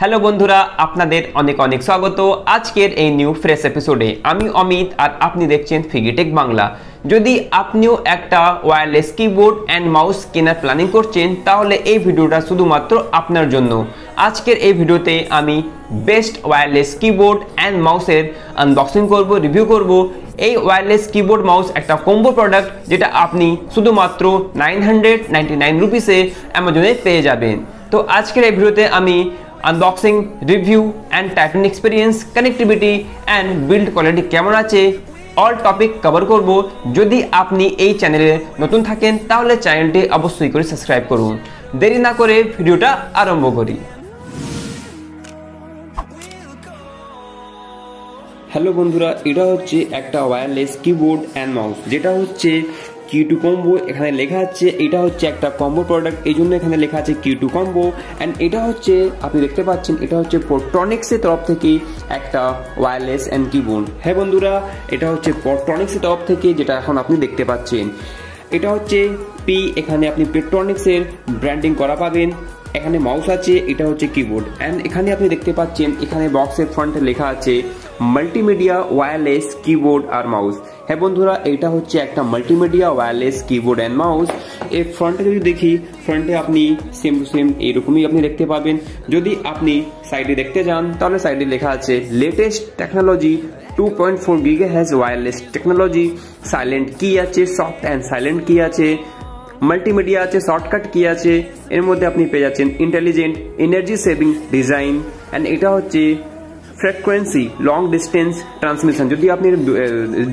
Hello বন্ধুরা, আপনাদের অনেক অনেক স্বাগত আজকের এই নিউ ফ্রেশ এপিসোডে। আমি অমিত আর আপনি দেখছেন ফিগিটেক বাংলা। যদি আপনিও একটা ওয়্যারলেস কিবোর্ড অ্যান্ড মাউস কেনার প্ল্যানিং করছেন তাহলে এই ভিডিওটা শুধুমাত্র আপনার জন্য। আজকের এই ভিডিওতে আমি বেস্ট ওয়্যারলেস কিবোর্ড অ্যান্ড মাউসের আনবক্সিং করব, রিভিউ করব। এই ওয়্যারলেস কিবোর্ড মাউস একটা কম্বো প্রোডাক্ট যেটা আপনি শুধুমাত্র 999 রুপিসে অ্যামাজনে পেয়ে যাবেন। তো আজকের এই ভিডিওতে আমি unboxing, review and typing experience, connectivity and build quality কেমন আছে অল টপিক কভার করব। যদি আপনি এই চ্যানেলে নতুন থাকেন তাহলে চ্যানেলটি অবশ্যই করে সাবস্ক্রাইব করুন। দেরি না করে ভিডিওটা আরম্ভ করি। হ্যালো বন্ধুরা, এটা হচ্ছে একটা ওয়্যারলেস কিবোর্ড অ্যান্ড মাউস যেটা হচ্ছে Q2 কম্বো। এখানে লেখা আছে এটা হচ্ছে একটা কম্বো প্রোডাক্ট, এই জন্য এখানে লেখা আছে Q2 কম্বো। অ্যান্ড এটা হচ্ছে আপনি দেখতে পাচ্ছেন এটা হচ্ছে পট্রনিক্সের তরফ থেকে একটা ওয়্যারলেস অ্যান্ড কিবোর্ড। হ্যাঁ বন্ধুরা, এটা হচ্ছে পট্রনিক্সের তরফ থেকে যেটা এখন আপনি দেখতে পাচ্ছেন। এটা হচ্ছে এখানে আপনি পট্রনিক্সের ব্র্যান্ডিং করা পাবেন। এখানে মাউস আছে, এটা হচ্ছে কিবোর্ড। অ্যান্ড এখানে আপনি দেখতে পাচ্ছেন এখানে বক্সের ফ্রন্টে লেখা আছে মাল্টিমিডিয়া ওয়্যারলেস কিবোর্ড আর মাউস। হ্যাঁ বন্ধুরা, এটা হচ্ছে একটা multimedia wireless keyboard and mouse. এর ফ্রন্টে যদি দেখি, ফ্রন্টে আপনি সেম টু সেম এইরকমই আপনি দেখতে পাবেন। যদি আপনি সাইডে দেখতে যান তাহলে সাইডে লেখা আছে latest technology 2.4 GHz wireless technology, silent কি আছে, সফট অ্যান্ড সাইলেন্ট কি আছে, মাল্টিমিডিয়া আছে, শর্টকাট কি আছে। এর মধ্যে আপনি পেয়ে যাচ্ছেন intelligent energy saving design. And এটা হচ্ছে ফ্রিকোয়েন্সি লং ডিস্টেন্স ট্রান্সমিশন। যদি আপনি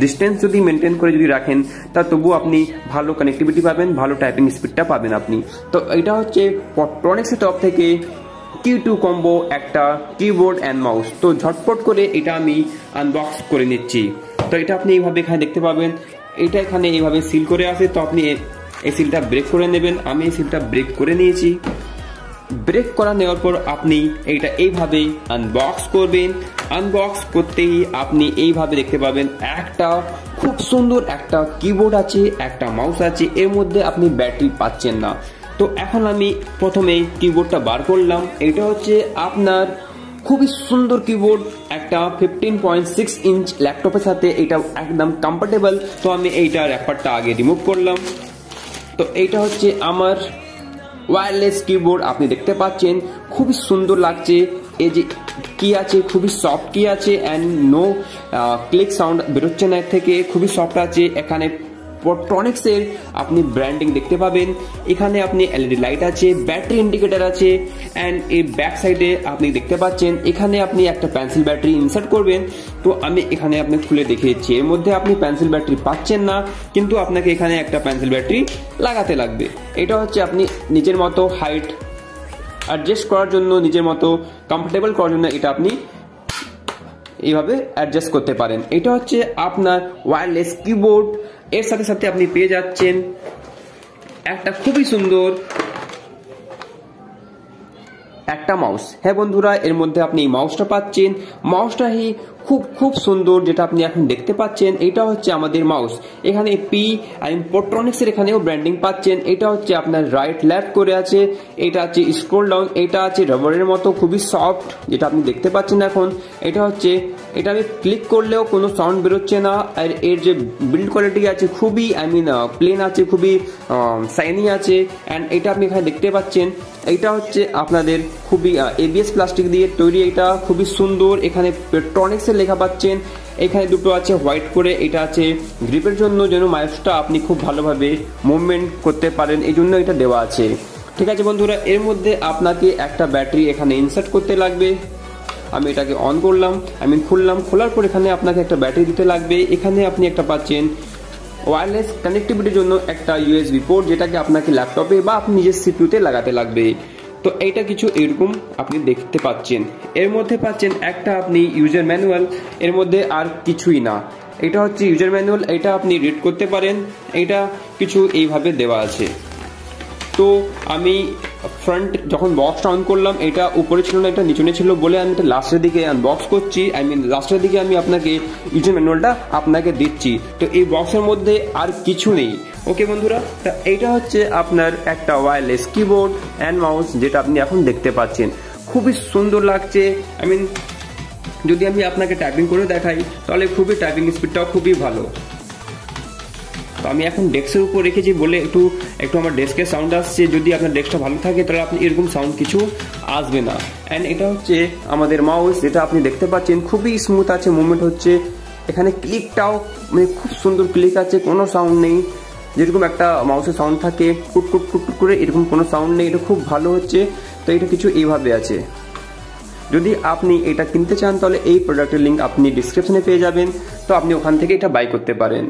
ডিস্টেন্স যদি মেনটেন করে যদি রাখেন তা তবু আপনি ভালো কানেক্টিভিটি পাবেন, ভালো টাইপিং স্পিডটা পাবেন আপনি। তো এটা হচ্ছে পট্রনিক্সের তরফ থেকে Q2 কম্বো একটা কিবোর্ড অ্যান্ড মাউস। তো ঝটপট করে এটা আমি আনবক্স করে নিচ্ছি। তো এটা আপনি এইভাবে এখানে দেখতে পাবেন, এটা এখানে এইভাবে সিল করে আসে। তো আপনি এই সিলটা ব্রেক করে নেবেন। আমি এই সিলটা ব্রেক করে নিয়েছি। ব্রেক করা নেওয়ার পর আপনি এইটা এইভাবে আনবক্স করবেন। আনবক্স করতেই আপনি এইভাবে দেখতে পাবেন একটা খুব সুন্দর একটা কিবোর্ড আছে, একটা মাউস আছে। এর মধ্যে আপনি ব্যাটারি পাচ্ছেন না। তো এখন আমি প্রথমে কিবোর্ডটা বার করলাম। এটা হচ্ছে আপনার খুবই সুন্দর কিবোর্ড, একটা 15.6 ইঞ্চ ল্যাপটপের সাথে এটা একদম কমফোর্টেবল। তো আমি এইটা র্যাপারটা আগে রিমুভ করলাম। তো এইটা হচ্ছে আমার ওয়্যারলেস কিবোর্ড। আপনি দেখতে পাচ্ছেন খুবই সুন্দর লাগছে। এই যে কি আছে, খুবই সফট কি আছে অ্যান্ড নো ক্লিক সাউন্ড বেরোচ্ছে না এর থেকে, খুবই সফট আছে। এখানে পট্রনিক্সের আপনি ব্র্যান্ডিং দেখতে পাবেন। এখানে আপনি এলইডি লাইট আছে, ব্যাটারি ইন্ডিকেটর আছে। অ্যান্ড এই ব্যাক সাইডে আপনি দেখতে পাচ্ছেন এখানে আপনি একটা পেন্সিল ব্যাটারি ইনসার্ট করবেন। তো আমি এখানে আপনি খুলে দেখিয়েছি, এর মধ্যে আপনি পেন্সিল ব্যাটারি পাচ্ছেন না, কিন্তু আপনাকে এখানে একটা পেন্সিল ব্যাটারি লাগাতে লাগবে। এটা হচ্ছে আপনি নিজের মতো হাইট অ্যাডজাস্ট করার জন্য, নিজের মতো কমফোর্টেবল করার জন্য এটা আপনি এইভাবে অ্যাডজাস্ট করতে পারেন। এটা হচ্ছে আপনার ওয়্যারলেস কিবোর্ড। এর সাথে সাথে আপনি পেয়ে যাচ্ছেন একটা খুবই সুন্দর একটা মাউস। হ্যাঁ বন্ধুরা, এর মধ্যে আপনি এই মাউসটা পাচ্ছেন। মাউসটাই খুব সুন্দর, যেটা আপনি এখন দেখতে পাচ্ছেন। এটা হচ্ছে আমাদের মাউস। এখানে পট্রনিক্সের এখানেও ব্র্যান্ডিং পাচ্ছেন। এটা হচ্ছে আপনার রাইট লেফট করে আছে, এটা আছে স্ক্রল ডাউন, এটা আছে রাবারের মতো খুবই সফট, যেটা আপনি দেখতে পাচ্ছেন এখন। এটা হচ্ছে এটা আমি ক্লিক করলেও কোনো সাউন্ড বেরোচ্ছে না। আর এর যে বিল্ড কোয়ালিটি আছে খুবই প্লেন আছে, খুবই শাইনি আছে। অ্যান্ড এটা আপনি এখানে দেখতে পাচ্ছেন এইটা হচ্ছে আপনাদের খুবই ABS প্লাস্টিক দিয়ে তৈরি। এটা খুবই সুন্দর। এখানে পট্রনিক্সের লেখা পাচ্ছেন। এখানে দুটো আছে হোয়াইট করে, এটা আছে গ্রিপের জন্য, যেন মাউসটা আপনি খুব ভালোভাবে মুভমেন্ট করতে পারেন, এই জন্য এটা দেওয়া আছে। ঠিক আছে বন্ধুরা, এর মধ্যে আপনাকে একটা ব্যাটারি এখানে ইনসার্ট করতে লাগবে। আমি এটাকে অন করলাম, খুললাম। খোলার পর এখানে আপনাকে একটা ব্যাটারি দিতে লাগবে। এখানে আপনি একটা পাচ্ছেন ওয়্যারলেস কানেক্টিভিটির জন্য একটা USB পোর্ট, যেটাকে আপনাকে ল্যাপটপে বা আপনি নিজের CPU-তে লাগাতে লাগবে। তো এইটা কিছু এরকম আপনি দেখতে পাচ্ছেন। এর মধ্যে পাচ্ছেন একটা আপনি ইউজার ম্যানুয়াল, এর মধ্যে আর কিছুই না। এটা হচ্ছে ইউজার ম্যানুয়াল, এটা আপনি রিড করতে পারেন। এটা কিছু এইভাবে দেওয়া আছে। তো আমি ফ্রন্ট যখন বক্সটা অন করলাম, এটা উপরে ছিল না, এটা নিচনে ছিল বলে আমি এটা লাস্টের দিকে আনবক্স করছি। লাস্টের দিকে আমি আপনাকে ইউজার ম্যানুয়ালটা আপনাকে দিচ্ছি। তো এই বক্সের মধ্যে আর কিছু নেই। ওকে বন্ধুরা, এইটা হচ্ছে আপনার একটা ওয়্যারলেস কিবোর্ড অ্যান্ড মাউস, যেটা আপনি এখন দেখতে পাচ্ছেন। খুবই সুন্দর লাগছে। যদি আমি আপনাকে টাইপিং করে দেখাই তাহলে খুবই টাইপিং স্পিডটাও খুবই ভালো। তো আমি এখন ডেস্কের উপর রেখেছি বলে একটু আমার ডেস্কের সাউন্ড আসছে। যদি আপনার ডেস্কটা ভালো থাকে তাহলে আপনি এরকম সাউন্ড কিছু আসবে না। অ্যান্ড এটা হচ্ছে আমাদের মাউস, যেটা আপনি দেখতে পাচ্ছেন খুবই স্মুথ আছে, মুভমেন্ট হচ্ছে। এখানে ক্লিকটাও খুব সুন্দর ক্লিক আছে, কোনো সাউন্ড নেই। যেরকম একটা মাউসের সাউন্ড থাকে কুট কুট কুট করে, এরকম কোনো সাউন্ড নেই। এটা খুব ভালো হচ্ছে। তো এটা কিছু এইভাবে আছে। যদি আপনি এটা কিনতে চান তাহলে এই প্রোডাক্টের লিঙ্ক আপনি ডিসক্রিপশনে পেয়ে যাবেন। তো আপনি ওখান থেকে এটা বাই করতে পারেন।